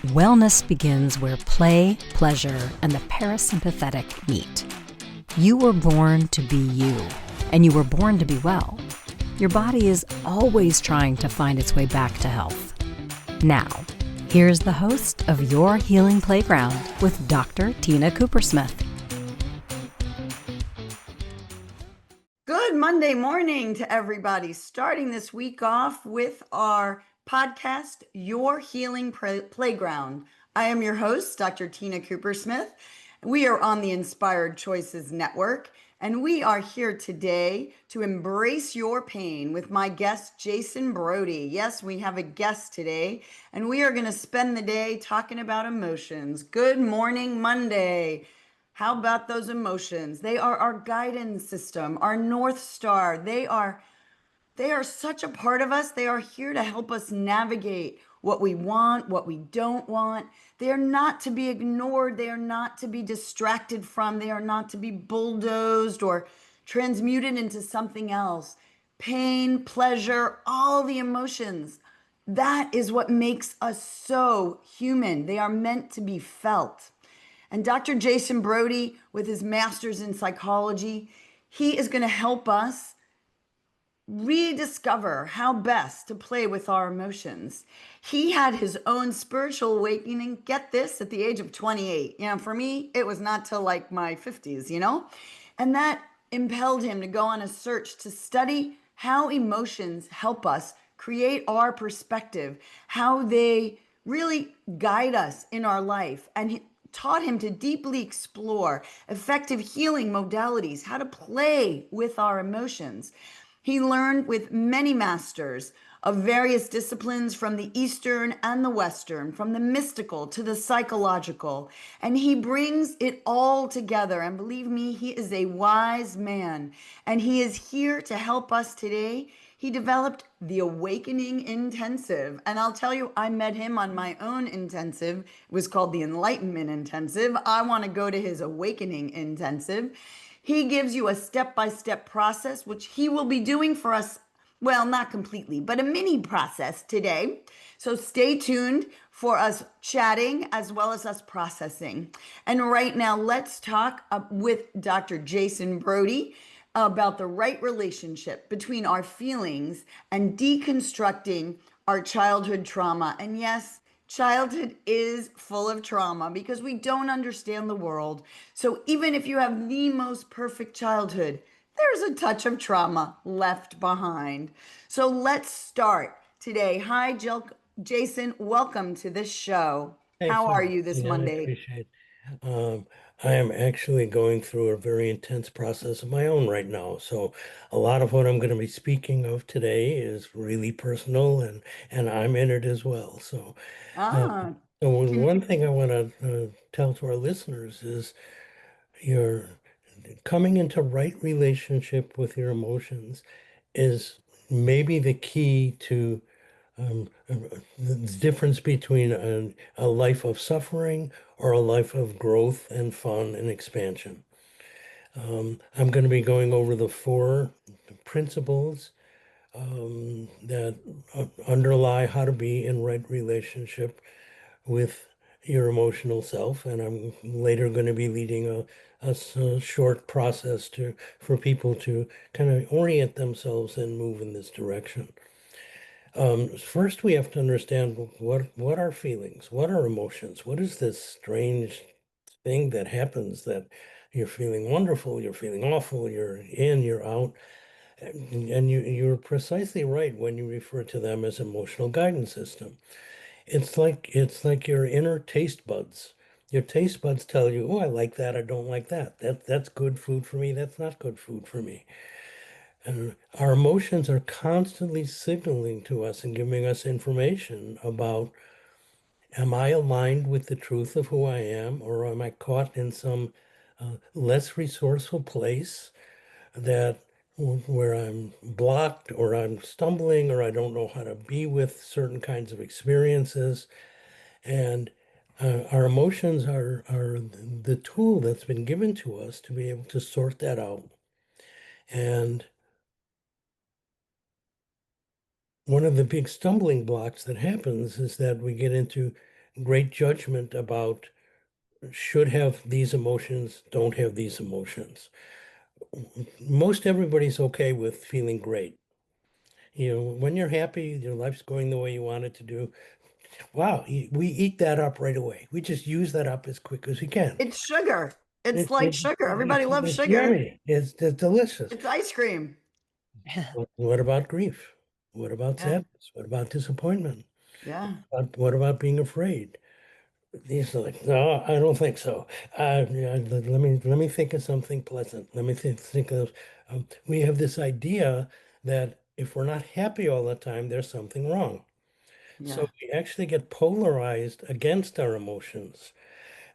Wellness begins where play, pleasure, and the parasympathetic meet. You were born to be you, and you were born to be well. Your body is always trying to find its way back to health. Now, here's the host of Your Healing Playground with Dr. Tina Coopersmith. Good Monday morning to everybody. Starting this week off with our podcast, Your Healing Playground. I am your host, Dr. Tina Coopersmith. We are on the Inspired Choices Network, and we are here today to embrace your pain with my guest, Jason Brody. Yes, we have a guest today, and we are going to spend the day talking about emotions. Good morning, Monday. How about those emotions? They are our guidance system, our North Star. They are such a part of us. They are here to help us navigate what we want, what we don't want. They are not to be ignored. They are not to be distracted from. They are not to be bulldozed or transmuted into something else. Pain, pleasure, all the emotions. That is what makes us so human. They are meant to be felt. And Dr. Jason Brody, with his master's in psychology, he is going to help us rediscover how best to play with our emotions. He had his own spiritual awakening, get this, at the age of 28. For me, it was not till like my 50s, And that impelled him to go on a search to study how emotions help us create our perspective, how they really guide us in our life. And he taught him to deeply explore effective healing modalities, how to play with our emotions. He learned with many masters of various disciplines from the Eastern and the Western, from the mystical to the psychological, and he brings it all together. And believe me, he is a wise man, and he is here to help us today. He developed the Awakening Intensive, and I'll tell you, I met him on my own intensive. It was called the Enlightenment Intensive. I want to go to his Awakening Intensive. He gives you a step-by-step process, which he will be doing for us. Well, not completely, but a mini process today. So stay tuned for us chatting as well as us processing. And right now, let's talk with Dr. Jason Brody about the right relationship between our feelings and deconstructing our childhood trauma. And yes, childhood is full of trauma because we don't understand the world. So even if you have the most perfect childhood, there's a touch of trauma left behind. So let's start today. Hi, Jason. Welcome to this show. Thanks How so are much, you this Tina. I Monday? appreciate it. I am actually going through a very intense process of my own right now. So a lot of what I'm going to be speaking of today is really personal and I'm in it as well. Uh, Ah, so can, one thing I want to tell to our listeners is you're coming into right relationship with your emotions is maybe the key to the difference between a life of suffering or a life of growth and fun and expansion. I'm going to be going over the four principles that underlie how to be in right relationship with your emotional self. And I'm later going to be leading a short process for people to kind of orient themselves and move in this direction. First, we have to understand what are feelings, what are emotions, what is this strange thing that happens that you're feeling wonderful, you're feeling awful, you're in, you're out, and you're precisely right when you refer to them as emotional guidance system. It's like your inner taste buds. Your taste buds tell you, oh, I like that, I don't like that. That's good food for me, that's not good food for me. And our emotions are constantly signaling to us and giving us information about, am I aligned with the truth of who I am, or am I caught in some less resourceful place that where I'm blocked or I'm stumbling or I don't know how to be with certain kinds of experiences. And our emotions are the tool that's been given to us to be able to sort that out. And one of the big stumbling blocks that happens is that we get into great judgment about should have these emotions, don't have these emotions. Most everybody's okay with feeling great. You know, when you're happy, your life's going the way you want it to do. Wow, we eat that up right away. We just use that up as quick as we can. It's sugar. It's like sugar. Everybody loves It's sugar. yummy. It's delicious. It's ice cream. What about grief? What about Yeah. sadness? What about disappointment? Yeah. What about being afraid? These are like, no, I don't think so. Yeah, let me think of something pleasant. Let me think of. We have this idea that if we're not happy all the time, there's something wrong. So Yeah. we actually get polarized against our emotions.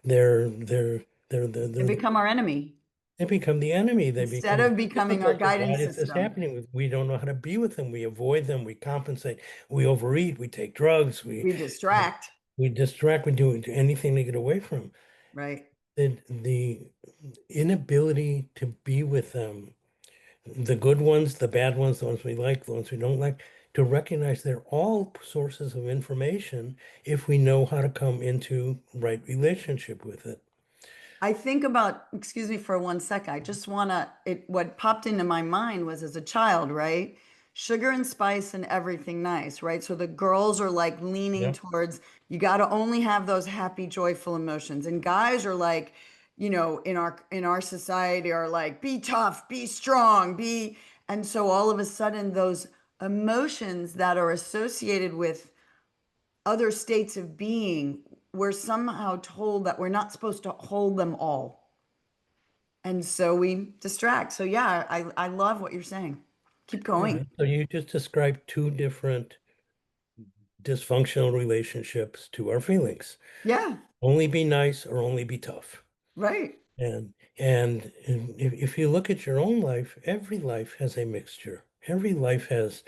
They're they're They they're become our enemy they become the enemy. They instead become of becoming our difficult. Why guidance is this system. happening? We don't know how to be with them. We avoid them. We compensate. We overeat. We take drugs. We distract. We distract. We do anything to get away from. Right. The inability to be with them, the good ones, the bad ones, the ones we like, the ones we don't like, to recognize they're all sources of information if we know how to come into right relationship with it. I think about, excuse me for 1 second. I just what popped into my mind was as a child, right? Sugar and spice and everything nice, right? So the girls are like leaning Yeah. towards, you got to only have those happy, joyful emotions. And guys are like, in our society are like, be tough, be strong, and so all of a sudden those emotions that are associated with other states of being, we're somehow told that we're not supposed to hold them all. And so we distract. So yeah, I love what you're saying. Keep Yeah. going. So you just described two different dysfunctional relationships to our feelings. Yeah, Only be nice or only be tough. right. And if you look at your own life, every life has a mixture. Every life has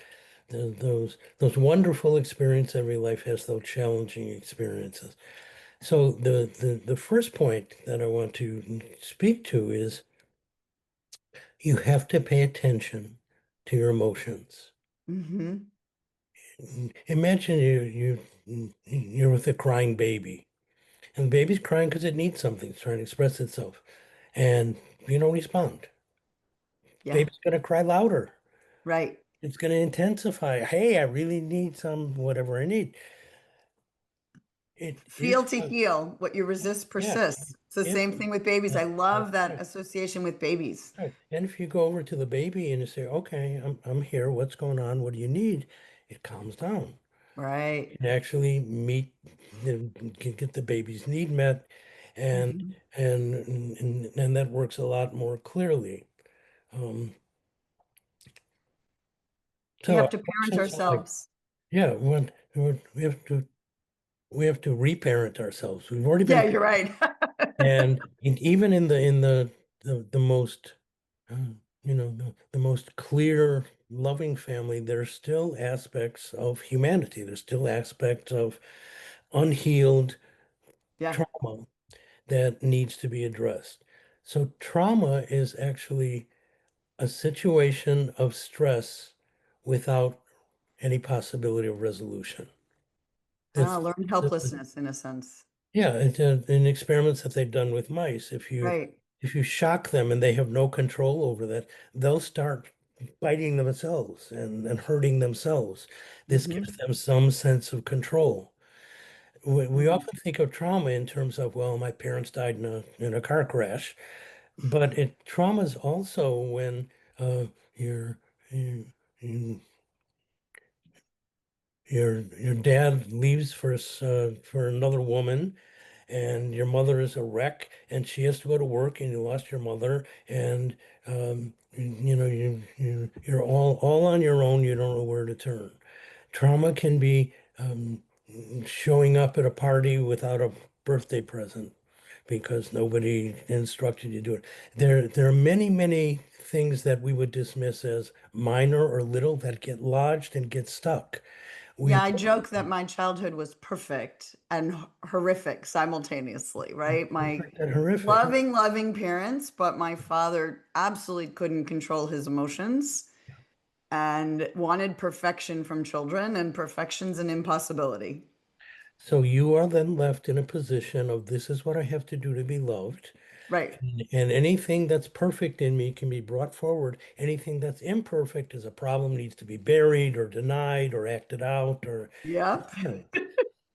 those wonderful experiences. Every life has those challenging experiences. So the first point that I want to speak to is you have to pay attention to your emotions. Mm-hmm. Imagine you're with a crying baby, and the baby's crying because it needs something. It's trying to express itself, and you don't respond. Yeah, Baby's gonna cry louder. right. It's gonna intensify. Hey, I really need some whatever I need. It Feel is to heal. What you resist yeah. persists. It's the If same thing with babies. I that's love that right. association with babies. Right. And if you go over to the baby and you say, "Okay, I'm here. What's going on? What do you need?" It calms down. Right. And actually get the baby's need met, and Mhm. and that works a lot more clearly. Um, We so have to parent emotions are like, ourselves. yeah, we have to reparent ourselves. We've already Yeah, been, you're right. and even in the most uh, the most clear, loving family, there's still aspects of humanity. There's still aspects of unhealed Yeah. trauma that needs to be addressed. So trauma is actually a situation of stress without any possibility of resolution. Ah, That's, learned helplessness in a sense. yeah, in experiments that they've done with mice, if you Right. if you shock them and they have no control over that, they'll start biting themselves and hurting themselves. This gives Mm-hmm. them some sense of control. We Mm. often think of trauma in terms of, well, my parents died in a car crash. But trauma is also when uh, your your your dad leaves for another woman, and your mother is a wreck, and she has to go to work, and you lost your mother, and you're all on your own. You don't know where to turn. Trauma can be showing up at a party without a birthday present because nobody instructed you to do it. There are many, many things that we would dismiss as minor or little that get lodged and get stuck. Yeah, We I joke that my childhood was perfect and horrific simultaneously, right? My perfect and horrific. loving, loving parents, but my father absolutely couldn't control his emotions and wanted perfection from children, and perfection's an impossibility. So you are then left in a position of this is what I have to do to be loved. Right. And anything that's perfect in me can be brought forward. Anything that's imperfect is a problem, needs to be buried or denied or acted out or Yep. yeah.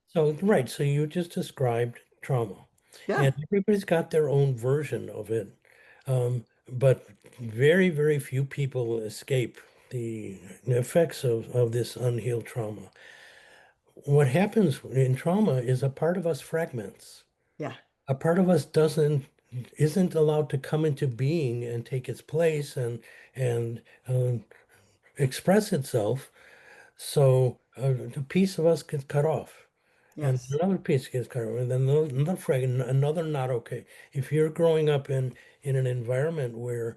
So right, so you just described trauma. Yeah. And everybody's got their own version of it. But very, very few people escape the effects of this unhealed trauma. What happens in trauma is a part of us fragments. Yeah. A part of us isn't allowed to come into being and take its place and express itself. So a piece of us gets cut off, and Yes. another piece gets cut off, and then another fragment, another not okay. If you're growing up in an environment where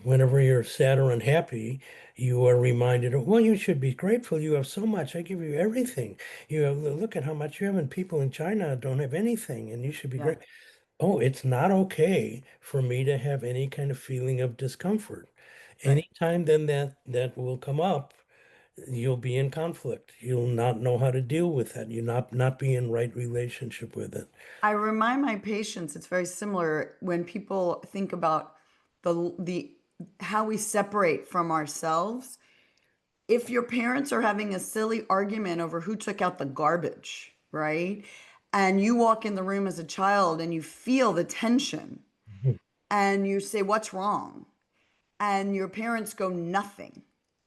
whenever you're sad or unhappy, you are reminded of, well, you should be grateful. You have so much. I give you everything. You have, look at how much you have, and people in China don't have anything, and you should be Yeah. great. Oh, it's not okay for me to have any kind of feeling of discomfort. Right. Anytime then that will come up, you'll be in conflict. You'll not know how to deal with that. You not be in right relationship with it. I remind my patients it's very similar when people think about the how we separate from ourselves. If your parents are having a silly argument over who took out the garbage, right? And you walk in the room as a child and you feel the tension Mhm. and you say, "What's wrong?" And your parents go, "Nothing."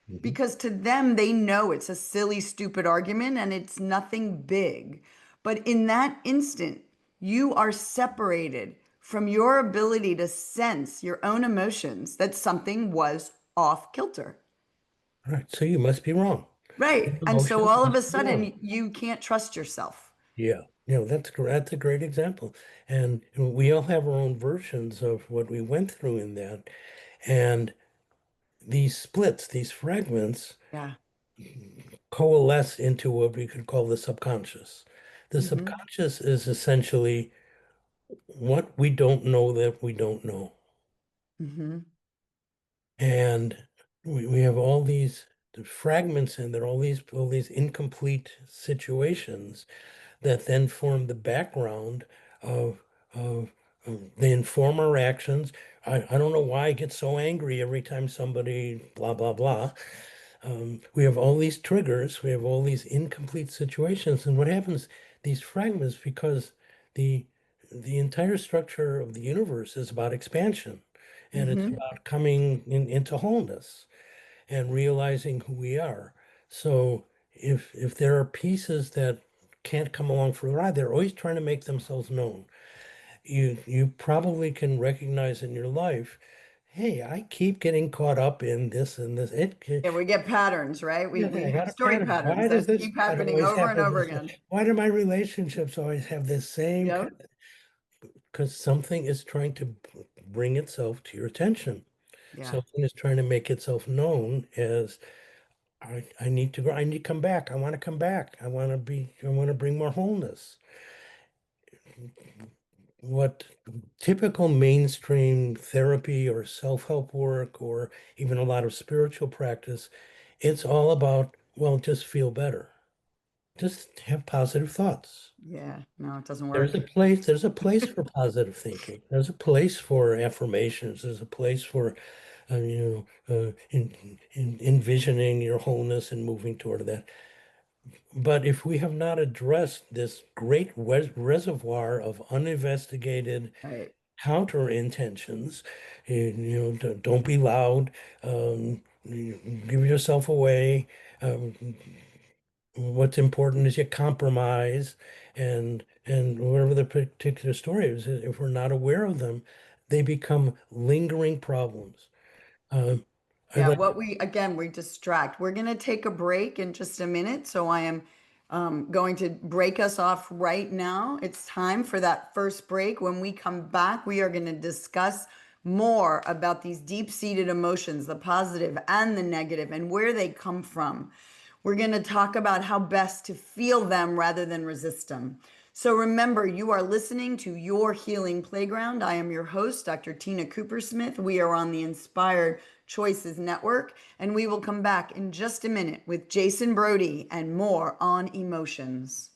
Mhm. Because to them, they know it's a silly, stupid argument and it's nothing big. But in that instant, you are separated from your ability to sense your own emotions that something was off kilter. All right, so you must be wrong. Your Right. And so emotions all of a must be wrong. sudden, you can't trust yourself. Yeah, that's a great example. And we all have our own versions of what we went through in that. And these splits, these fragments, Yeah. coalesce into what we could call the subconscious. The Hmm. subconscious is essentially what we don't know that we don't know. Hmm. And we have all these fragments in there, all these incomplete situations that then form the background of they inform our actions. I don't know why I get so angry every time somebody blah blah blah. We have all these triggers, we have all these incomplete situations, and what happens, these fragments, because the the entire structure of the universe is about expansion, and it's Hmm. about coming into wholeness and realizing who we are. So if there are pieces that can't come along for a ride, they're always trying to make themselves known. You probably can recognize in your life, hey, I keep getting caught up in this and this. Yeah, we get patterns, right? We Yeah, we I have got a story pattern. patterns Why does that this keep pattern happening always over and happen over this way? again. Why do my relationships always have this same? Yep. Because something is trying to bring itself to your attention. Yeah. Something is trying to make itself known as I need to go. I need to come back. I want to come back. I want to bring more wholeness. What typical mainstream therapy or self-help work or even a lot of spiritual practice, it's all about, well, just feel better. Just have positive thoughts. Yeah. No, it doesn't There's a work. place, there's a place for positive thinking. There's a place for affirmations. There's a place for, envisioning your wholeness and moving toward that. But if we have not addressed this great reservoir of uninvestigated Right. counter intentions, don't be loud, give yourself away. What's important is you compromise, and whatever the particular story is, if we're not aware of them, they become lingering problems. Um, I'd Yeah, like what we again, we distract. We're going to take a break in just a minute. So I am going to break us off right now. It's time for that first break. When we come back, we are going to discuss more about these deep-seated emotions, the positive and the negative, and where they come from. We're going to talk about how best to feel them rather than resist them. So remember, you are listening to Your Healing Playground. I am your host, Dr. Tina Cooper Smith. We are on the Inspired Choices Network, and we will come back in just a minute with Jason Brody and more on emotions.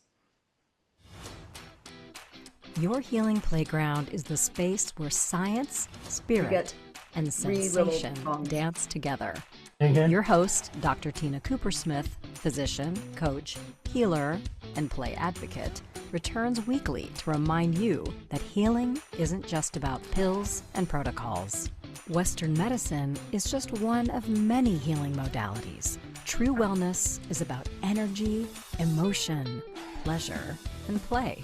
Your Healing Playground is the space where science, spirit, get and 3 little sensation songs. dance together. Again? Your host, Dr. Tina Coopersmith, physician, coach, healer, and play advocate, returns weekly to remind you that healing isn't just about pills and protocols. Western medicine is just one of many healing modalities. True wellness is about energy, emotion, pleasure, and play.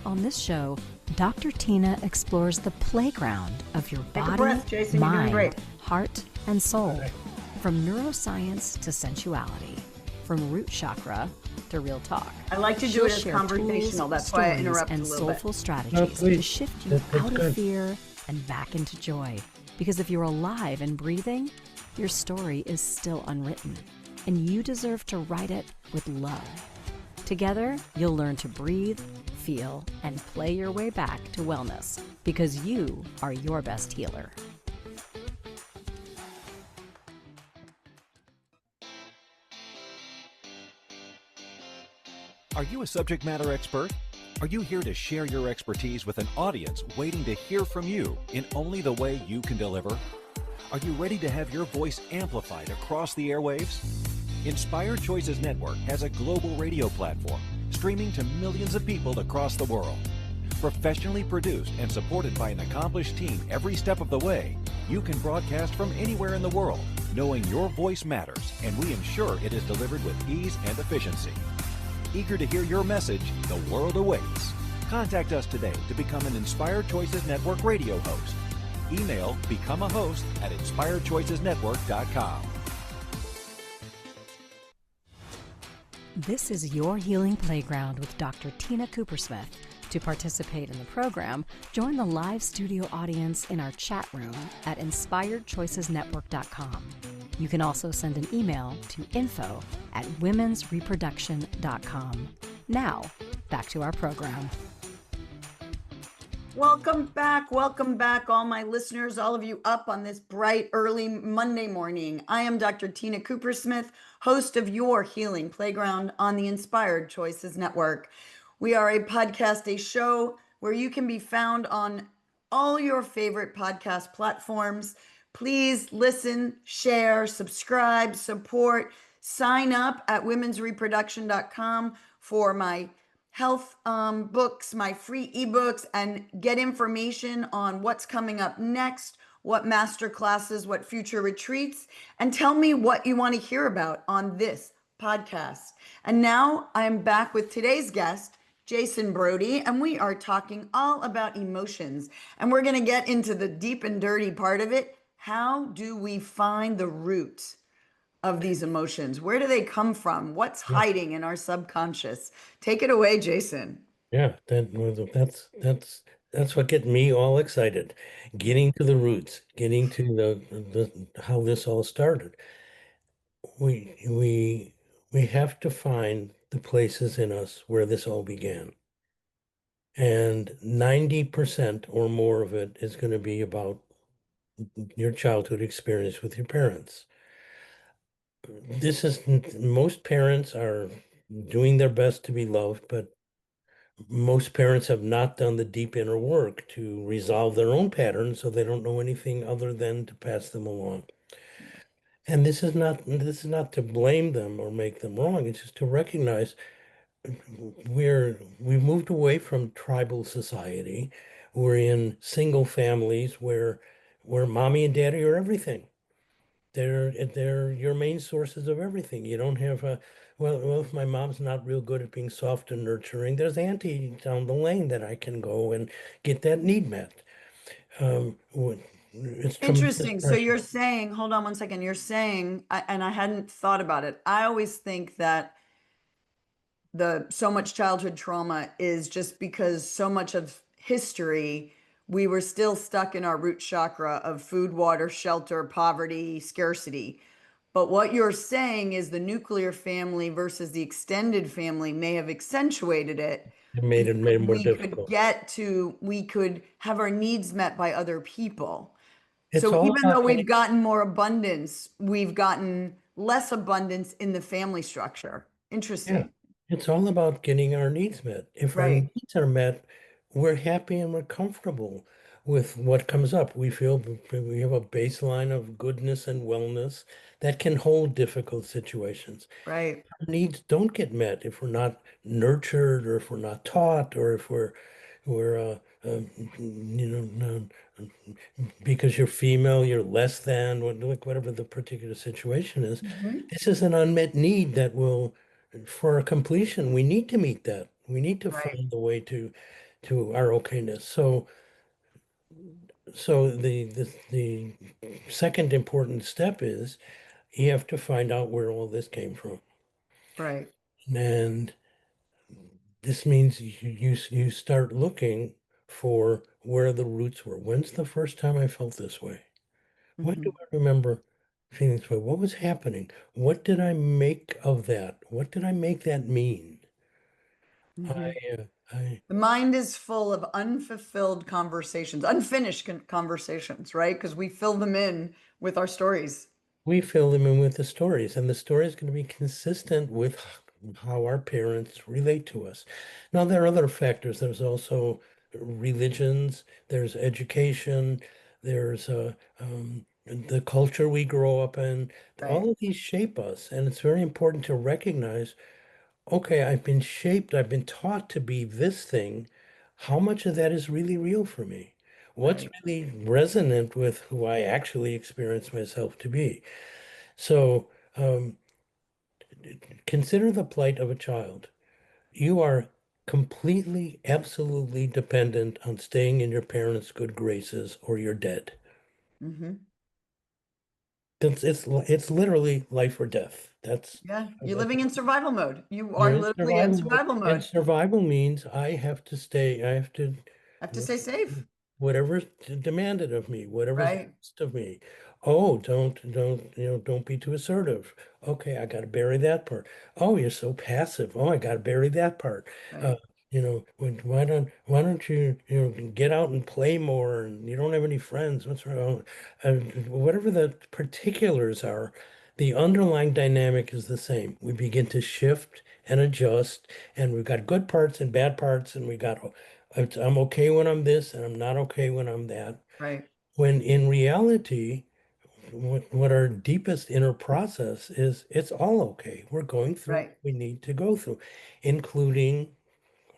On this show, Dr. Tina explores the playground of your Take a body, breath, Jason. You're doing mind, great. heart, and soul. From neuroscience to sensuality, from root chakra to real talk. I like to do She'll it as share conversational. tools, That's why I stories, interrupt and a little soulful bit. strategies No, to please. shift you That's out good. of fear and back into joy. Because if you're alive and breathing, your story is still unwritten, and you deserve to write it with love. Together, you'll learn to breathe, feel, and play your way back to wellness, because you are your best healer. Are you a subject matter expert? Are you here to share your expertise with an audience waiting to hear from you in only the way you can deliver? Are you ready to have your voice amplified across the airwaves? Inspired Choices Network has a global radio platform streaming to millions of people across the world. Professionally produced and supported by an accomplished team every step of the way, you can broadcast from anywhere in the world, knowing your voice matters, and we ensure it is delivered with ease and efficiency. Eager to hear your message, the world awaits. Contact us today to become an Inspired Choices Network radio host. Email become a host at inspiredchoicesnetwork.com. This is Your Healing Playground with Dr. Tina Coopersmith. To participate in the program, join the live studio audience in our chat room at inspiredchoicesnetwork.com. You can also send an email to info@womensreproduction.com. Now, back to our program. Welcome back, all my listeners, all of you up on this bright, early Monday morning. I am Dr. Tina Coopersmith, host of Your Healing Playground on the Inspired Choices Network. We are a podcast, a show where you can be found on all your favorite podcast platforms. Please listen, share, subscribe, support, sign up at womensreproduction.com for my health books, my free ebooks, and get information on what's coming up next, what master classes, what future retreats, and tell me what you want to hear about on this podcast. And now I'm back with today's guest, Jason Brody, and we are talking all about emotions. And we're going to get into the deep and dirty part of it. How do we find the root of these emotions? Where do they come from? What's hiding in our subconscious? Take it away, Jason. Yeah, that's what get me all excited. Getting to the roots, getting to the how this all started. We have to find the places in us where this all began. And 90% or more of it is going to be about your childhood experience with your parents. Most parents are doing their best to be loved, but most parents have not done the deep inner work to resolve their own patterns, so they don't know anything other than to pass them along. And this is not to blame them or make them wrong. It's just to recognize we've moved away from tribal society. We're in single families where mommy and daddy are everything. They're your main sources of everything. You don't have a well, if my mom's not real good at being soft and nurturing, there's auntie down the lane that I can go and get that need met. It's tremendous Interesting. So pressure. you're saying, hold on one second. You're saying, and I hadn't thought about it. I always think that the so much childhood trauma is just because so much of history we were still stuck in our root chakra of food, water, shelter, poverty, scarcity. But what you're saying is the nuclear family versus the extended family may have accentuated it It made it because made it more difficult. we could have our needs met by other people. It's So all even though about we've gotten more abundance, we've gotten less abundance in the family structure. yeah, Interesting. it's all about getting our needs met. If our Right. needs are met, we're happy and we're comfortable with what comes up. We feel we have a baseline of goodness and wellness that can hold difficult situations. Right. Our needs don't get met if we're not nurtured, or if we're not taught, or if we're no, because you're female, you're less than, like whatever the particular situation is. Mhm. This is an unmet need that will, for completion, we need to meet that. We need to Right. find the way to our okayness. So the second important step is you have to find out where all this came from. Right. And this means you start looking for where the roots were. When's the first time I felt this way? When do Mhm. I remember feeling this way? What was happening? What did I make of that? What did I make that mean? I, Mhm. I The mind is full of unfulfilled conversations, unfinished conversations, right? Because we fill them in with our stories. We fill them in with the stories, and the story is going to be consistent with how our parents relate to us. Now, there are other factors. There's also religions, there's education, there's the culture we grow up in. Right. All of these shape us, and it's very important to recognize, okay, I've been shaped, I've been taught to be this thing. How much of that is really real for me? What's Right. really resonant with who I actually experience myself to be? So consider the plight of a child. You are completely, absolutely dependent on staying in your parents' good graces or you're dead. Hmm. It's literally life or death. Yeah. You're That's living in survival mode. You You're are in literally in survival mode. survival And mode. survival means I have to, Have to stay safe. whatever's demanded of me, whatever's Right. asked of me. Oh, don't be too assertive. Okay, I got to bury that part. Oh, you're so passive. Oh, I got to bury that part. Uh, Right. why don't you, get out and play more? And you don't have any friends. What's wrong? Whatever the particulars are, the underlying dynamic is the same. We begin to shift and adjust, and we've got good parts and bad parts, and we got, I'm okay when I'm this, and I'm not okay when I'm that. Right. When in reality, what our deepest inner process is, it's all okay. We're going through what Right. we need to go through, including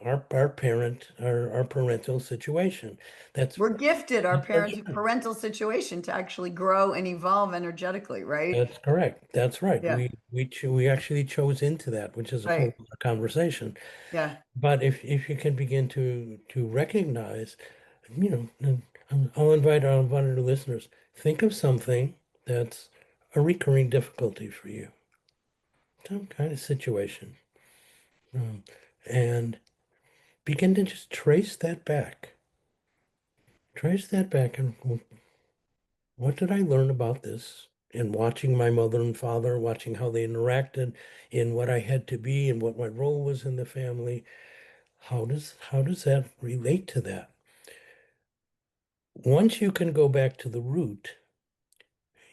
our parental situation. That's We're gifted our that's our parent journey. parental situation to actually grow and evolve energetically, right? That's correct. That's right. Yeah. We actually chose into that, which is a whole Right. other conversation. Yeah. But if you can begin to recognize, and I'll invite our listeners, think of something that's a recurring difficulty for you, some kind of situation, um, and begin to just trace that back. Trace that back, and what did I learn about this? And watching my mother and father, watching how they interacted, in what I had to be and what my role was in the family. How does that relate to that? Once you can go back to the root,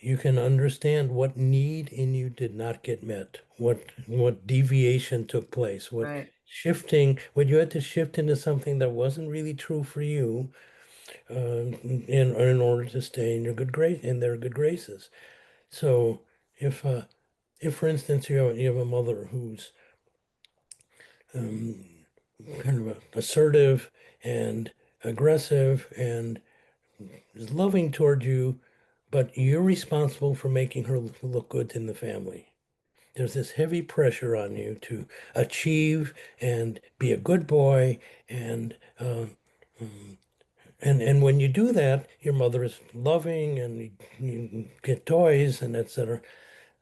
you can understand what need in you did not get met, what deviation took place, Right. what you had to shift into something that wasn't really true for you, in order to stay in your in their good graces. So if uh, if for instance you have a mother who's um, kind of assertive and aggressive and is loving toward you, but you're responsible for making her look good in the family. There's this heavy pressure on you to achieve and be a good boy, and and when you do that, your mother is loving, and you get toys and etc.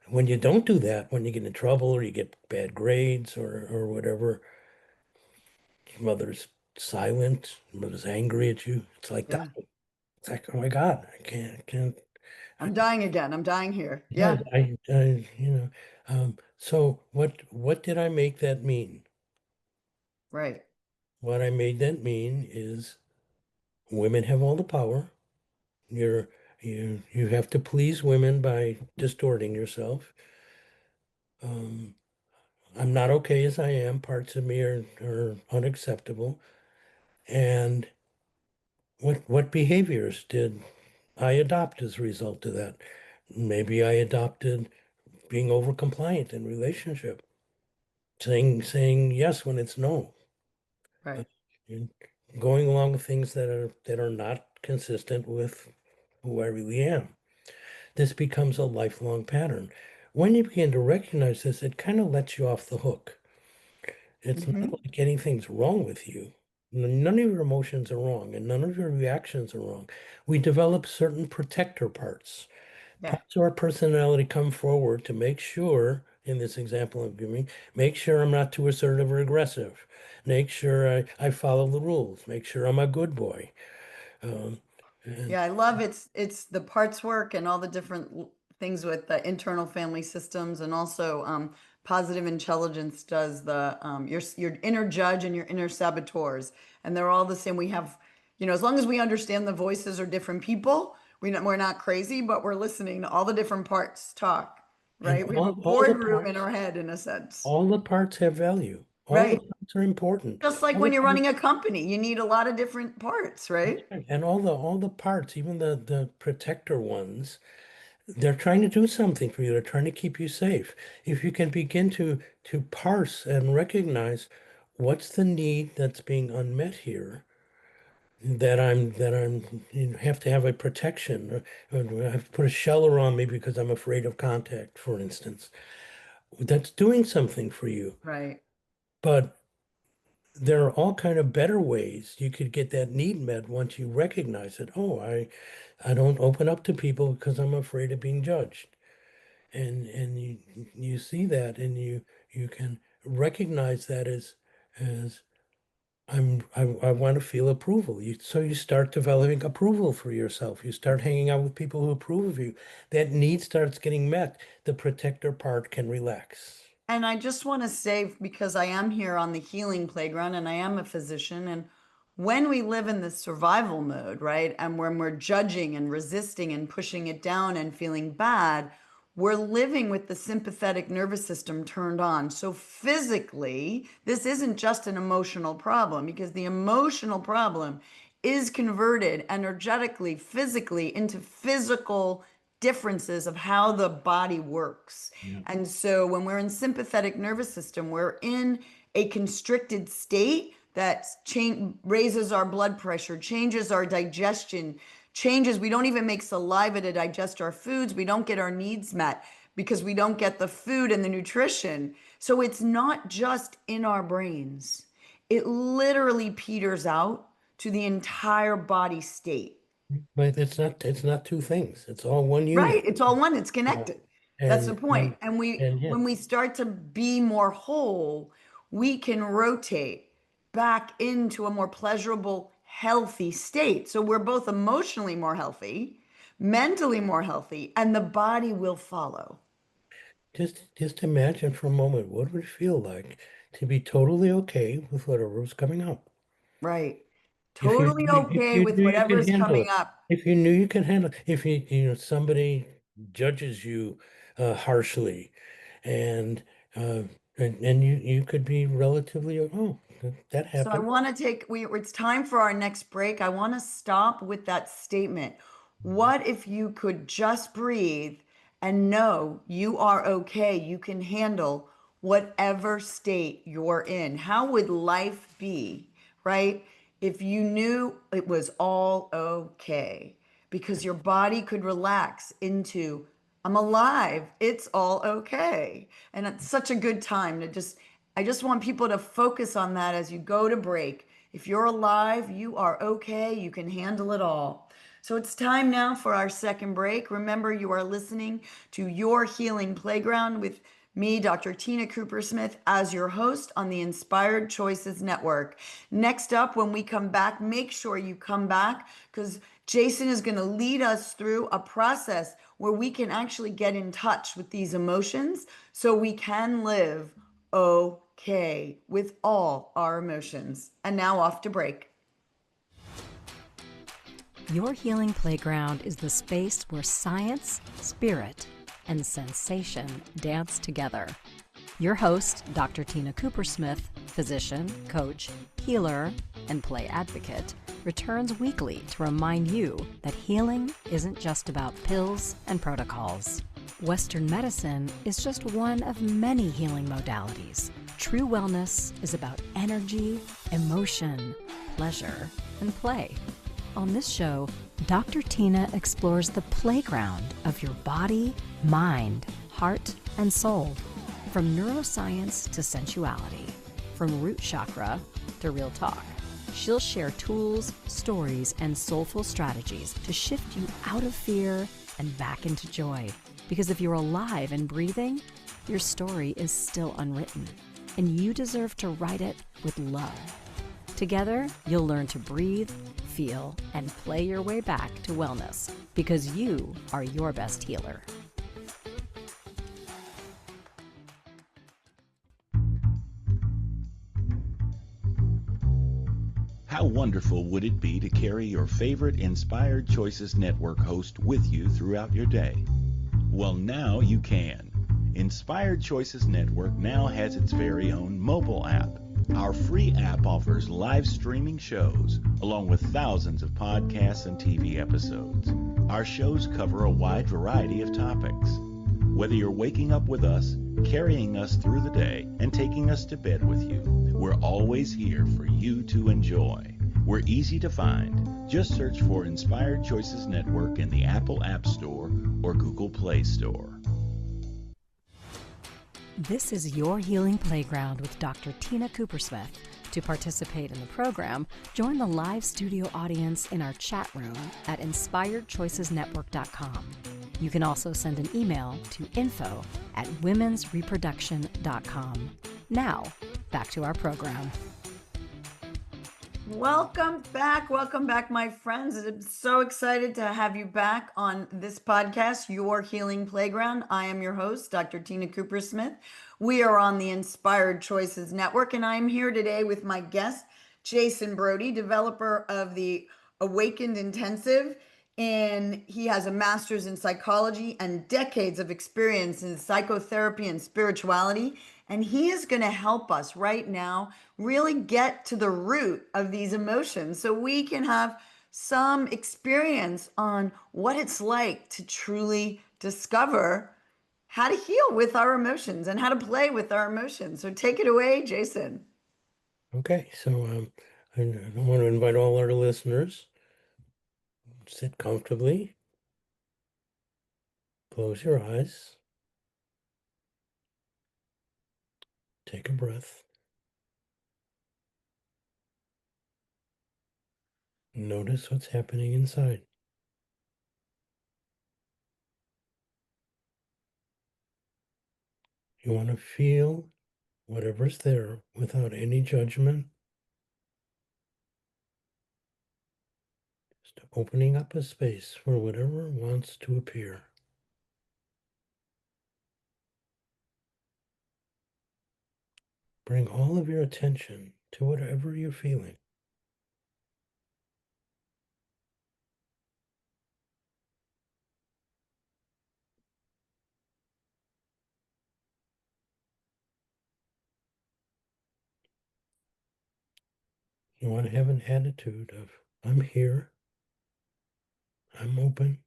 When you don't do that, when you get in trouble or you get bad grades or whatever, your mother's silent, your mother's angry at you. It's like that. Yeah. It's like, oh my God, I can't. I'm dying again. I'm dying here. Yeah, Yeah. so what did I make that mean? Right. What I made that mean is women have all the power. You're you have to please women by distorting yourself. Um, I'm not okay as I am. Parts of me are unacceptable. And what behaviors did I adopt as a result of that? Maybe I adopted being over compliant in relationship, saying yes when it's no, uh, Right. and going along with things that are not consistent with who I really am. This becomes a lifelong pattern. When you begin to recognize this, it kind of lets you off the hook. It's not Hmm. like anything's wrong with you. None of your emotions are wrong, and none of your reactions are wrong. We develop certain protector parts. Yeah. Parts of our personality come forward to make sure, in this example I'm giving, make sure I'm not too assertive or aggressive. Make sure I follow the rules. Make sure I'm a good boy. Um, and Yeah, I love it's the parts work and all the different things with the internal family systems, and also positive intelligence does the your inner judge and your inner saboteurs, and they're all the same. We have, as long as we understand the voices are different people, we're not crazy, but we're listening to all the different parts talk, and right? We have a all the boardroom in parts, our head in a sense, all the parts have value. All the right? parts are important. Just like All when the you're parts, running a company, you need a lot of different parts, that's right? right. And all the parts, even the protector ones, they're trying to do something for you. They're trying to keep you safe. If you can begin to parse and recognize what's the need that's being unmet here, that I'm have to have a protection, or I have to put a shell around me because I'm afraid of contact, for instance. That's doing something for you. Right. But there are all kind of better ways you could get that need met once you recognize it. Oh, I don't open up to people because I'm afraid of being judged. And you see that, and you can recognize that as I want to feel approval. So you start developing approval for yourself. You start hanging out with people who approve of you. That need starts getting met. The protector part can relax. And I just want to say, because I am here on the healing playground and I am a physician, and when we live in the survival mode, right, and when we're judging and resisting and pushing it down and feeling bad, we're living with the sympathetic nervous system turned on. So physically, this isn't just an emotional problem, because the emotional problem is converted energetically, physically into physical differences of how the body works. Yeah. And so when we're in sympathetic nervous system, we're in a constricted state that raises our blood pressure, changes our digestion, changes. We don't even make saliva to digest our foods. We don't get our needs met because we don't get the food and the nutrition. So it's not just in our brains. It literally peters out to the entire body state. But it's not two things. It's all one Right. unit. It's all one. It's Yeah. connected. That's the And point. and And and yeah, when we start to be more whole, we can rotate back into a more pleasurable, healthy state. So we're both emotionally more healthy, mentally more healthy, and the body will follow. just imagine for a moment what it would feel like to be totally okay with whatever's coming up. Right. If you Totally if okay you with knew you could whatever's handle coming it, up. if you knew you could handle, if somebody judges you harshly, and uh, and you could be relatively, oh, that So I happened. want to it's time for our next break. I want to stop with that statement. What if you could just breathe and know you are okay? You can handle whatever state you're in. How would life be, right? If you knew it was all okay, because your body could relax into, I'm alive, it's all okay. And it's such a good time to I just want people to focus on that as you go to break. If you're alive, you are okay, you can handle it all. So it's time now for our second break. Remember, you are listening to Your Healing Playground with me, Dr. Tina Cooper Smith, as your host on the Inspired Choices Network. Next up, when we come back, make sure you come back, because Jason is going to lead us through a process where we can actually get in touch with these emotions so we can live okay with all our emotions. And now off to break. Your Healing Playground is the space where science, spirit, and sensation dance together. Your host, Dr. Tina Cooper Smith, physician, coach, healer, and play advocate, returns weekly to remind you that healing isn't just about pills and protocols. Western medicine is just one of many healing modalities. True wellness is about energy, emotion, pleasure, and play. On this show, Dr. Tina explores the playground of your body, mind, heart, and soul. From neuroscience to sensuality, from root chakra to real talk. She'll share tools, stories, and soulful strategies to shift you out of fear and back into joy. Because if you're alive and breathing, your story is still unwritten, and you deserve to write it with love. Together, you'll learn to breathe, feel, and play your way back to wellness, because you are your best healer. How wonderful would it be to carry your favorite Inspired Choices Network host with you throughout your day? Well, now you can. Inspired Choices Network now has its very own mobile app. Our free app offers live streaming shows, along with thousands of podcasts and TV episodes. Our shows cover a wide variety of topics. Whether you're waking up with us, carrying us through the day, and taking us to bed with you, we're always here for you to enjoy. We're easy to find. Just search for Inspired Choices Network in the Apple App Store or Google Play Store. This is your healing playground with Dr. Tina Coopersmith. To participate in the program, join the live studio audience in our chat room at inspiredchoicesnetwork.com. You can also send an email to info@womensreproduction.com. Now, back to our program. Welcome back, my friends. I'm so excited to have you back on this podcast, Your Healing Playground. I am your host, Dr. Tina Coopersmith. We are on the Inspired Choices Network, and I'm here today with my guest, Jason Brody, developer of the Awakened Intensive. And he has a master's in psychology and decades of experience in psychotherapy and spirituality. And he is going to help us right now really get to the root of these emotions so we can have some experience on what it's like to truly discover how to heal with our emotions and how to play with our emotions. So take it away, Jason. Okay, so I want to invite all our listeners, sit comfortably, close your eyes, take a breath, notice what's happening inside. You want to feel whatever's there without any judgment, just opening up a space for whatever wants to appear. Bring all of your attention to whatever you're feeling. You want to have an attitude of, I'm here, I'm open,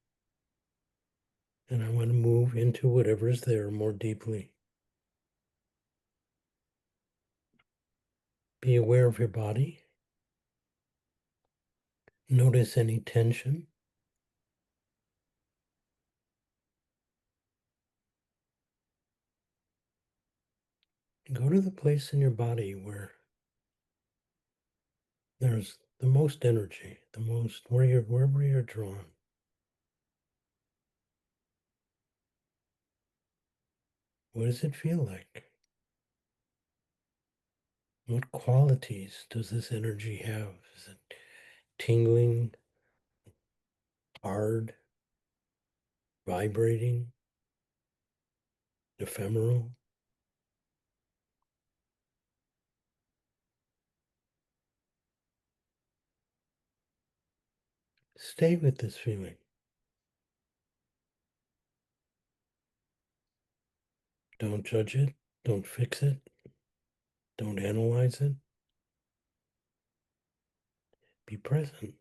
and I want to move into whatever's there more deeply. Be aware of your body. Notice any tension. Go to the place in your body where there's the most energy, wherever you're drawn. What does it feel like? What qualities does this energy have? Is it tingling, hard, vibrating, ephemeral? Stay with this feeling. Don't judge it. Don't fix it. Don't analyze it. Be present.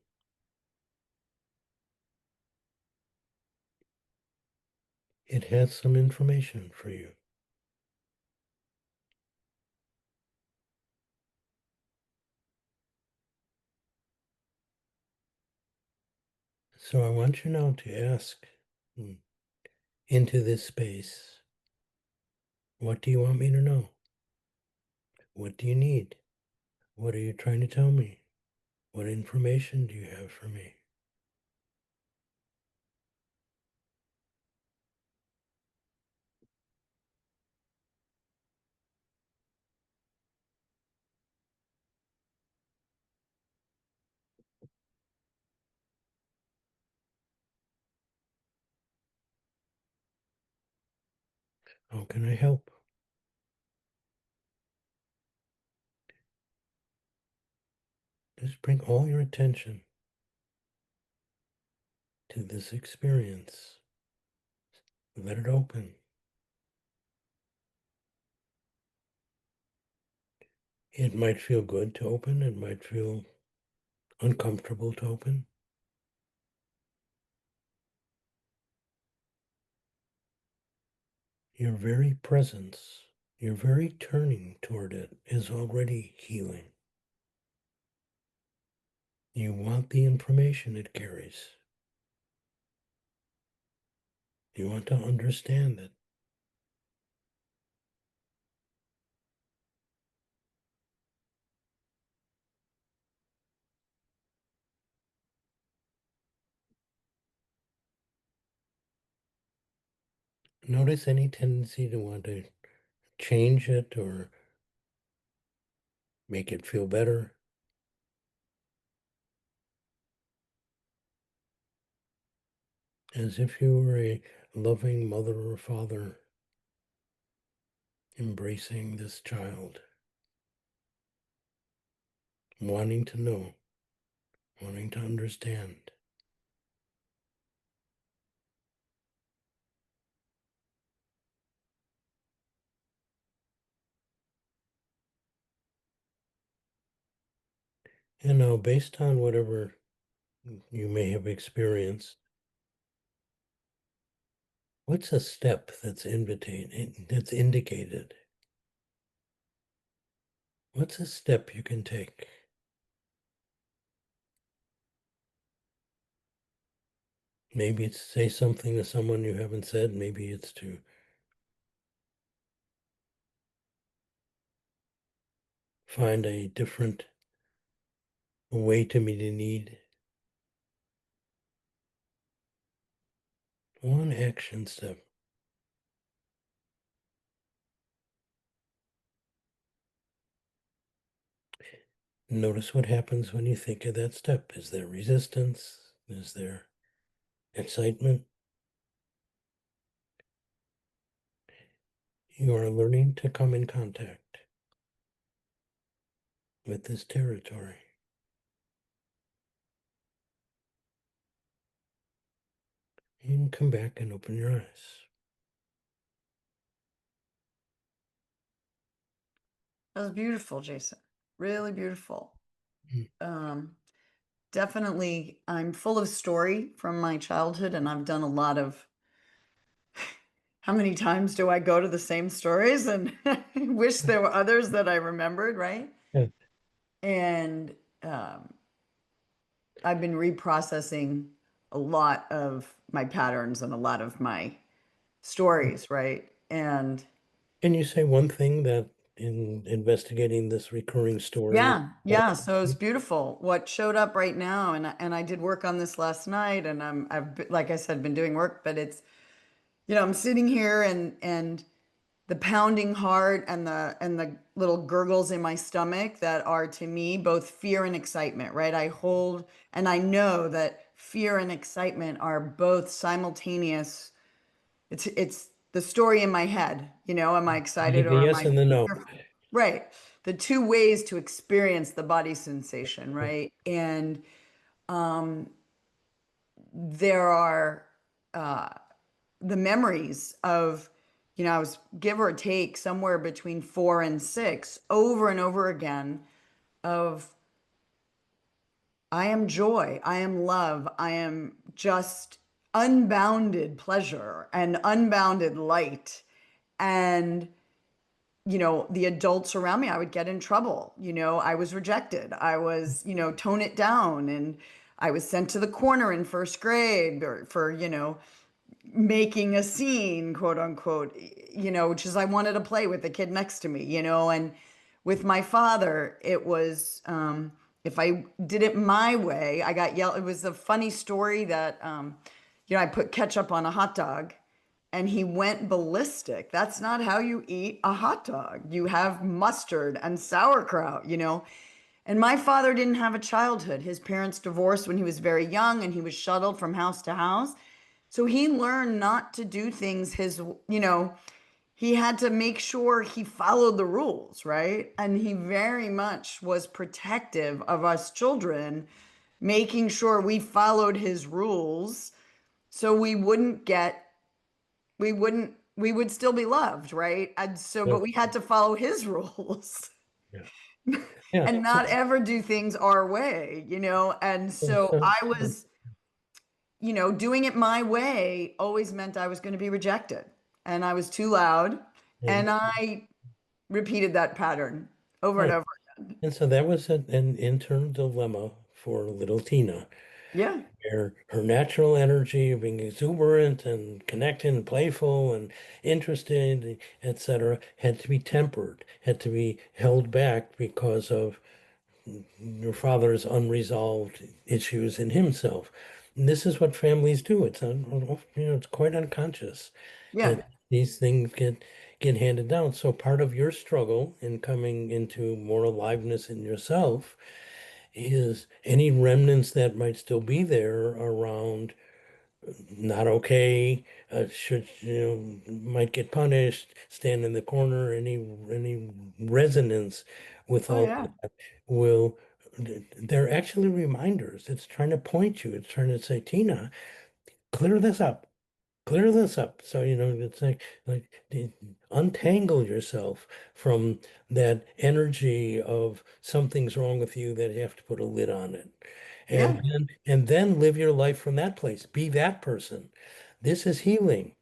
It has some information for you. So I want you now to ask into this space, what do you want me to know? What do you need? What are you trying to tell me? What information do you have for me? How can I help? Just bring all your attention to this experience. Let it open. It might feel good to open. It might feel uncomfortable to open. Your very presence, your very turning toward it is already healing. You want the information it carries. You want to understand it. Notice any tendency to want to change it or make it feel better. As if you were a loving mother or father embracing this child, wanting to know, wanting to understand. And now, based on whatever you may have experienced, what's a step that's indicated? What's a step you can take? Maybe it's say something to someone you haven't said. Maybe it's to find a different way to meet a need. One action step. Notice what happens when you think of that step. Is there resistance? Is there excitement? You are learning to come in contact with this territory. And come back and open your eyes. That was beautiful, Jason. Really beautiful. Mm. Definitely, I'm full of story from my childhood, and I've done a lot of. How many times do I go to the same stories and wish there were others that I remembered, right? Yeah. And I've been reprocessing a lot of my patterns and a lot of my stories, right? And Can you say one thing that in investigating this recurring story? yeah. So it's beautiful. What showed up right now, and I did work on this last night, and like I said, been doing work, but it's, I'm sitting here and the pounding heart and the little gurgles in my stomach that are to me both fear and excitement, right? I hold and I know that fear and excitement are both simultaneous. It's the story in my head, am I excited The or am yes I and the no. fearful? Right. The two ways to experience the body sensation, right? And there are the memories of, I was give or take somewhere between 4 and 6 over and over again of I am joy. I am love. I am just unbounded pleasure and unbounded light. And, the adults around me, I would get in trouble. I was rejected. I was, tone it down. And I was sent to the corner in first grade for, making a scene, quote unquote, which is I wanted to play with the kid next to me, and with my father, it was, if I did it my way, I got yelled. It was a funny story that, I put ketchup on a hot dog and he went ballistic. That's not how you eat a hot dog. You have mustard and sauerkraut, And my father didn't have a childhood. His parents divorced when he was very young and he was shuttled from house to house. So he learned not to do things he had to make sure he followed the rules, right? And he very much was protective of us children, making sure we followed his rules so we would still be loved, right? And so, but we had to follow his rules. Yeah. Yeah. And not ever do things our way, And so I was, doing it my way always meant I was going to be rejected and I was too loud. And I repeated that pattern over and Right. over again. And so that was an internal dilemma for little Tina, Yeah. where her natural energy of being exuberant and connected and playful and interested, etc., had to be tempered, had to be held back because of your father's unresolved issues in himself. And this is what families do. It's quite unconscious Yeah. that these things get handed down. So part of your struggle in coming into more aliveness in yourself is any remnants that might still be there around not okay, should might get punished, stand in the corner, any resonance with Oh, all yeah. that will they're actually reminders. It's trying to point you, it's trying to say, Tina, clear this up. Clear this up. So, it's untangle yourself from that energy of something's wrong with you that you have to put a lid on it. Yeah. And then live your life from that place. Be that person. This is healing.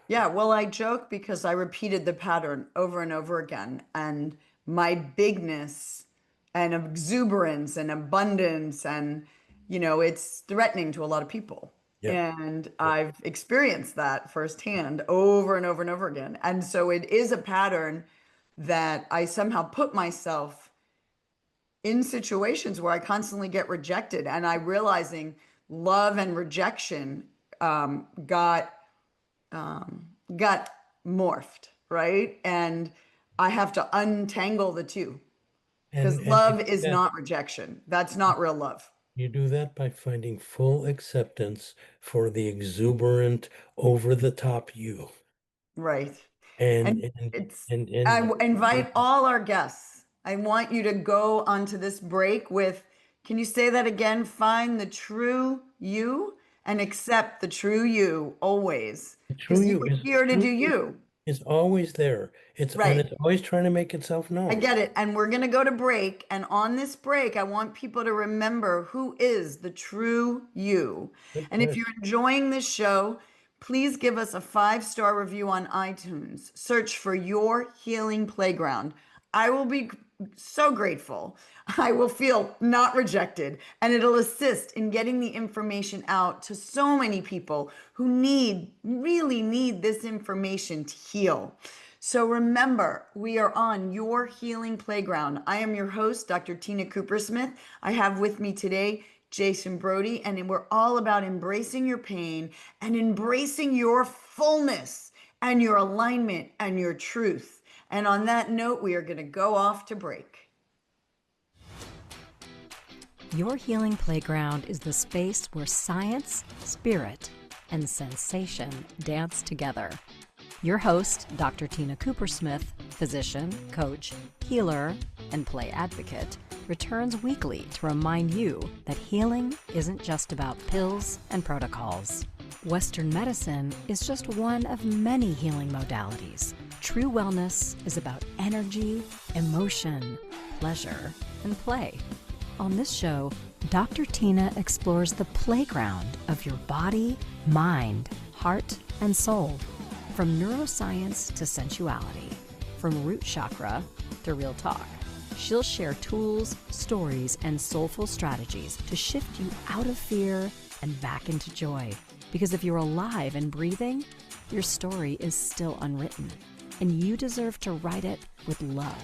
Yeah. Well, I joke because I repeated the pattern over and over again. And my bigness and exuberance and abundance and, it's threatening to a lot of people. Yeah. And I've experienced that firsthand over and over and over again. And so it is a pattern that I somehow put myself in situations where I constantly get rejected, and I realizing love and rejection got got morphed, right? And I have to untangle the two because And love is not rejection. That's not real love. you do that by finding full acceptance for the exuberant, over the top you. Right. And And and it's, and I and invite all our guests. I want you to go onto this break with, can you say that again? Find the true you and accept the true you always. true Because you you're here to do you. is always there. Right. It's always trying to make itself I known. get it. And we're going to go to break. And on this break, I want people to remember who is the true you. And if Good. you're enjoying this show, please give us a 5-star review on iTunes. Search for Your Healing Playground. I will be so grateful. I will feel not rejected, and it'll assist in getting the information out to so many people who really need this information to heal. So remember, we are on Your Healing Playground. I am your host, Dr. Tina Cooper-Smith. I have with me today Jason Brody, and we're all about embracing your pain and embracing your fullness and your alignment and your truth. And on that note, we are going to go off to break. Your Healing Playground is the space where science, spirit, and sensation dance together. Your host, Dr. Tina Cooper-Smith, physician, coach, healer, and play advocate, returns weekly to remind you that healing isn't just about pills and protocols. Western medicine is just one of many healing modalities. True wellness is about energy, emotion, pleasure, and play. On this show, Dr. Tina explores the playground of your body, mind, heart, and soul. From neuroscience to sensuality, from root chakra to real talk. She'll share tools, stories, and soulful strategies to shift you out of fear and back into joy. Because if you're alive and breathing, your story is still unwritten, and you deserve to write it with love.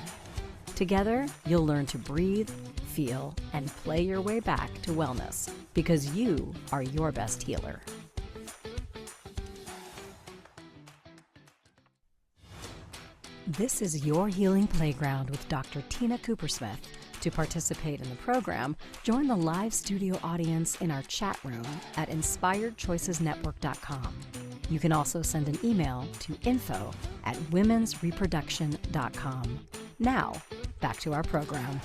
Together, you'll learn to breathe, feel, and play your way back to wellness, because you are your best healer. This is Your Healing Playground with Dr. Tina Coopersmith. To participate in the program, join the live studio audience in our chat room at inspiredchoicesnetwork.com. You can also send an email to info@womensreproduction.com. Now, back to our program.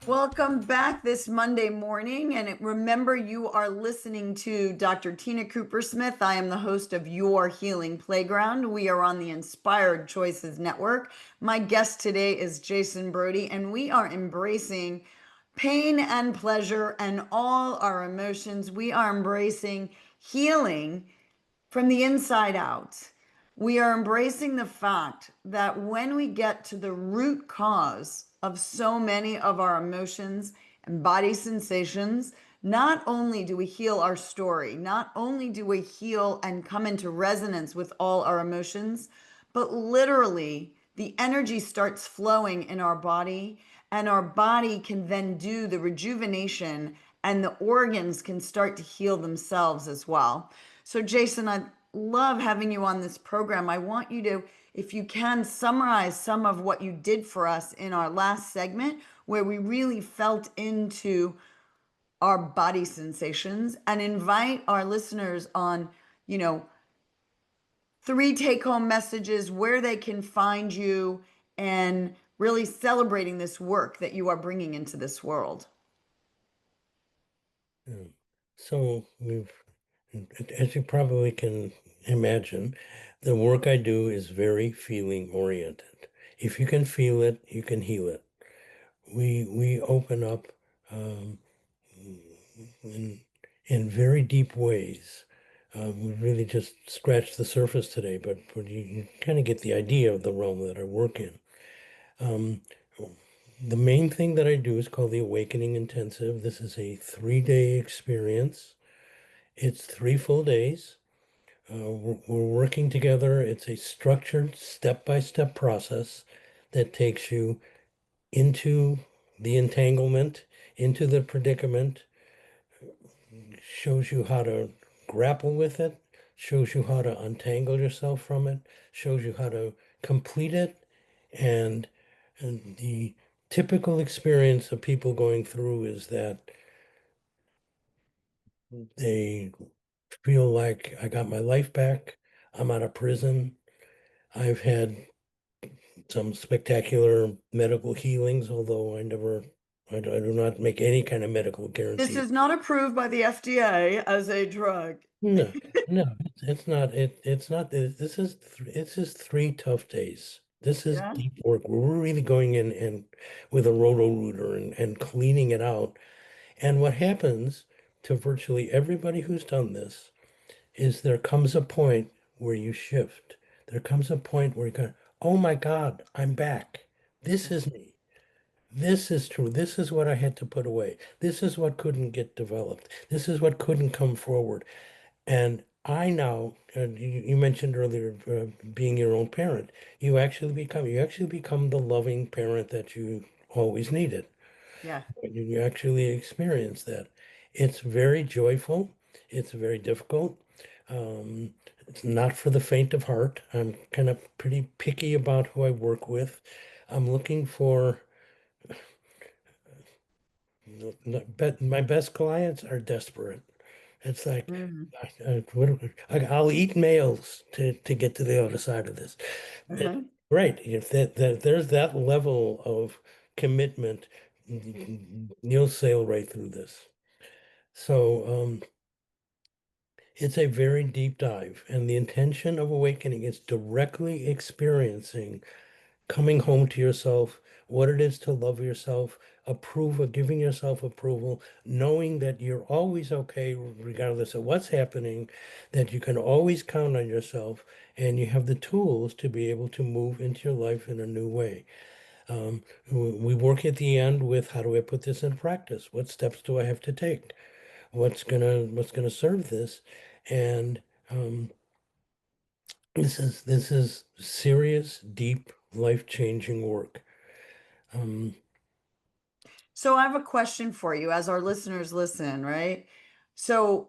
Welcome back this Monday morning. And remember, you are listening to Dr. Tina Coopersmith. I am the host of Your Healing Playground. We are on the Inspired Choices Network. My guest today is Jason Brody, and we are embracing pain and pleasure and all our emotions. We are embracing healing from the inside out. We are embracing the fact that when we get to the root cause of so many of our emotions and body sensations, not only do we heal our story, not only do we heal and come into resonance with all our emotions, but literally the energy starts flowing in our body, and our body can then do the rejuvenation, and the organs can start to heal themselves as well. So Jason, I love having you on this program. I want you to, if you can, summarize some of what you did for us in our last segment, where we really felt into our body sensations, and invite our listeners on, 3 take-home messages where they can find you, and really celebrating this work that you are bringing into this world. So as you probably can imagine, the work I do is very feeling oriented. If you can feel it, you can heal it. We open up in very deep ways. We really just scratched the surface today, but you kind of get the idea of the realm that I work in. The main thing that I do is called the Awakening Intensive. This is a 3-day experience. It's 3 full days. We're working together. It's a structured step-by-step process that takes you into the entanglement, into the predicament, shows you how to grapple with it, shows you how to untangle yourself from it, shows you how to complete it. And the typical experience of people going through is that they feel like I got my life back. I'm out of prison. I've had some spectacular medical healings, although I do not make any kind of medical This guarantee. is not approved by the FDA as a drug. No, no, it's not. It's not. This is 3 tough days. This is Yeah. deep work. We're really going in and with a roto-rooter and cleaning it out. And what happens to virtually everybody who's done this is there comes a point where you shift. There comes a point where you go, oh my God, I'm back. This is me. This is true. This is what I had to put away. This is what couldn't get developed. This is what couldn't come forward. And I now, you mentioned earlier, being your own parent. You actually become the loving parent that you always needed. Yeah. You actually experience that. It's very joyful. It's very difficult. Um, it's not for the faint of heart. I'm kind of pretty picky about who I work with. I'm looking for, but my best clients are desperate. It's like, Mhm. I'll eat males to get to the other side of this. Uh-huh. Right. If that there's that level of commitment, you'll sail right through this. So it's a very deep dive, and the intention of awakening is directly experiencing coming home to yourself what it is to love yourself, approval, giving yourself approval, knowing that you're always okay, regardless of what's happening, that you can always count on yourself, and you have the tools to be able to move into your life in a new way. We work at the end with, how do I put this in practice? What steps do I have to take? What's gonna serve this? And um, this is serious, deep, life-changing work. Um, So I have a question for you as our listeners listen, right? So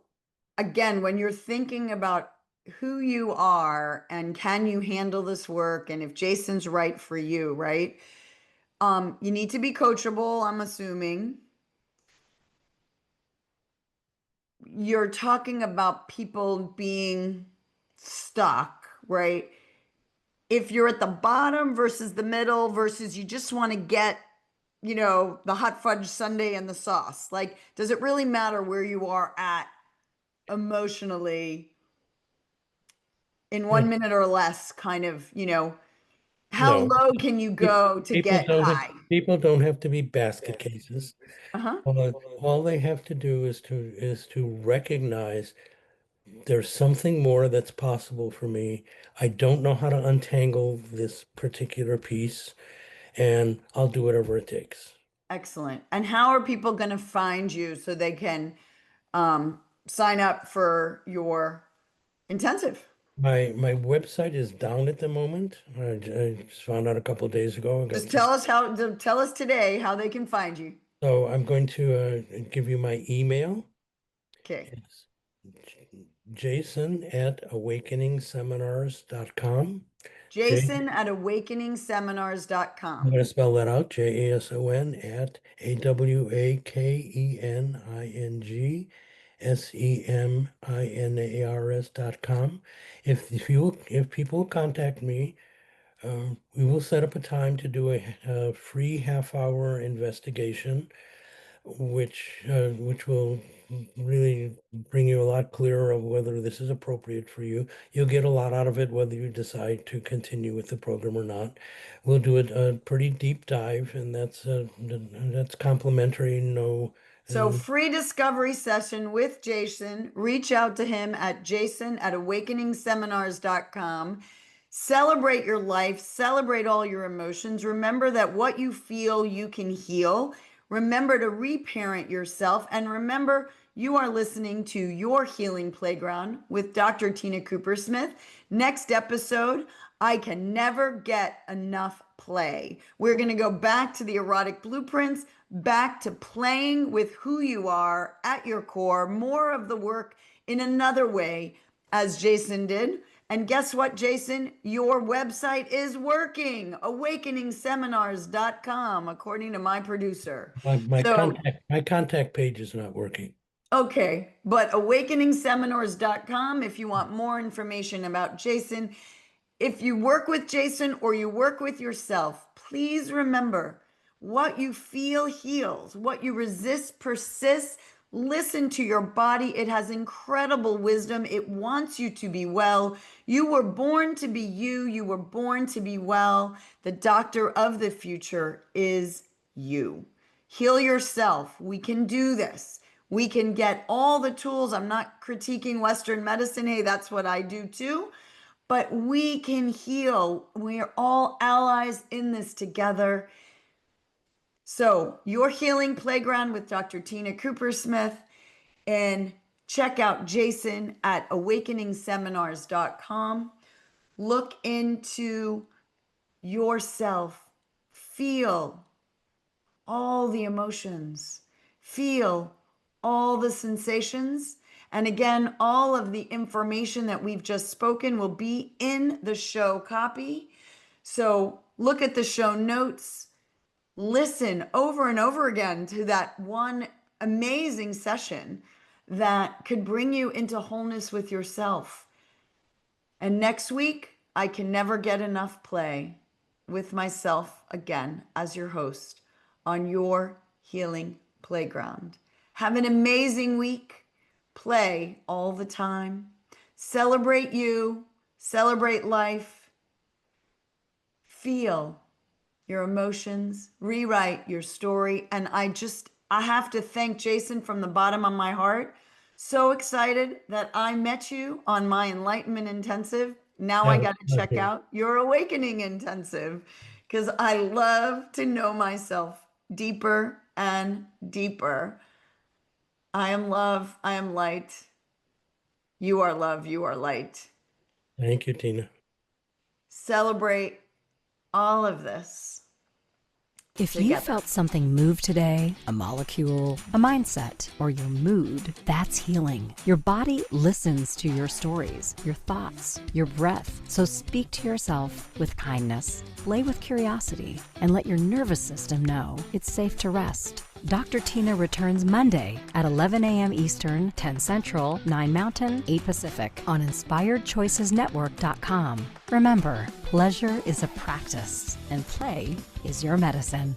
again, when you're thinking about who you are and can you handle this work and if Jason's right for you, right? You need to be coachable, I'm assuming. You're talking about people being stuck, right? If you're at the bottom versus the middle versus you just want to get, the hot fudge sundae and the sauce, like, does it really matter where you are at emotionally in yeah, 1 minute or less, kind of, how no, low can you go to people get don't have high? people don't have to be basket cases. Uh-huh. All they have to do is to recognize there's something more that's possible for me. I don't know how to untangle this particular piece, and I'll do whatever it takes. Excellent. And how are people going to find you so they can sign up for your intensive? My website is down at the moment. I just found out a couple of days ago. Just tell us today how they can find you. So I'm going to give you my email. Okay. It's jason@awakeningseminars.com. J, Jason at I'm awakeningseminars.com. going to spell that out, Jason at awakeningseminars.com. If people contact me, we will set up a time to do a free half-hour investigation, which will really bring you a lot clearer of whether this is appropriate for you. You'll get a lot out of it whether you decide to continue with the program or not. We'll do a pretty deep dive, and that's complimentary. No, So, free discovery session with Jason. Reach out to him at jason at awakeningseminars.com. Celebrate your life, celebrate all your emotions. Remember that what you feel, you can heal. Remember to reparent yourself. And remember, you are listening to Your Healing Playground with Dr. Tina Cooper Smith. Next episode, I can never get enough play. We're going to go back to the erotic blueprints, back to playing with who you are at your core, more of the work in another way, as Jason did. And guess what, Jason? Your website is working. Awakeningseminars.com, according to my producer. So, my contact page is not working. okay, but awakeningseminars.com if you want more information about Jason. If you work with Jason or you work with yourself, please remember what you feel heals, what you resist persists. Listen to your body. It has incredible wisdom. It wants you to be well. You were born to be you. You were born to be well. The doctor of the future is you. Heal yourself. We can do this. We can get all the tools. I'm not critiquing Western medicine. Hey, that's what I do too. But we can heal. We are all allies in this together. So, Your Healing Playground with Dr. Tina Cooper Smith. And check out Jason at awakeningseminars.com. Look into yourself. Feel all the emotions. Feel all the sensations. And again, all of the information that we've just spoken will be in the show copy. So look at the show notes. Listen over and over again to that one amazing session that could bring you into wholeness with yourself. And next week, I can never get enough play with myself again as your host on Your Healing Playground. Have an amazing week. Play all the time. Celebrate you. Celebrate life. Feel your emotions, rewrite your story. And I have to thank Jason from the bottom of my heart. So excited that I met you on my Enlightenment Intensive. Now I That was got to check lovely. out your Awakening Intensive because I love to know myself deeper and deeper. I am love. I am light. You are love. You are light. Thank you, Tina. Celebrate all of this If you together. felt something move today, a molecule, a mindset, or your mood, that's healing. Your body listens to your stories, your thoughts, your breath. So speak to yourself with kindness, play with curiosity, and let your nervous system know it's safe to rest. Dr. Tina returns Monday at 11 a.m. Eastern, 10 Central, 9 Mountain, 8 Pacific on InspiredChoicesNetwork.com. Remember, pleasure is a practice and play is your medicine.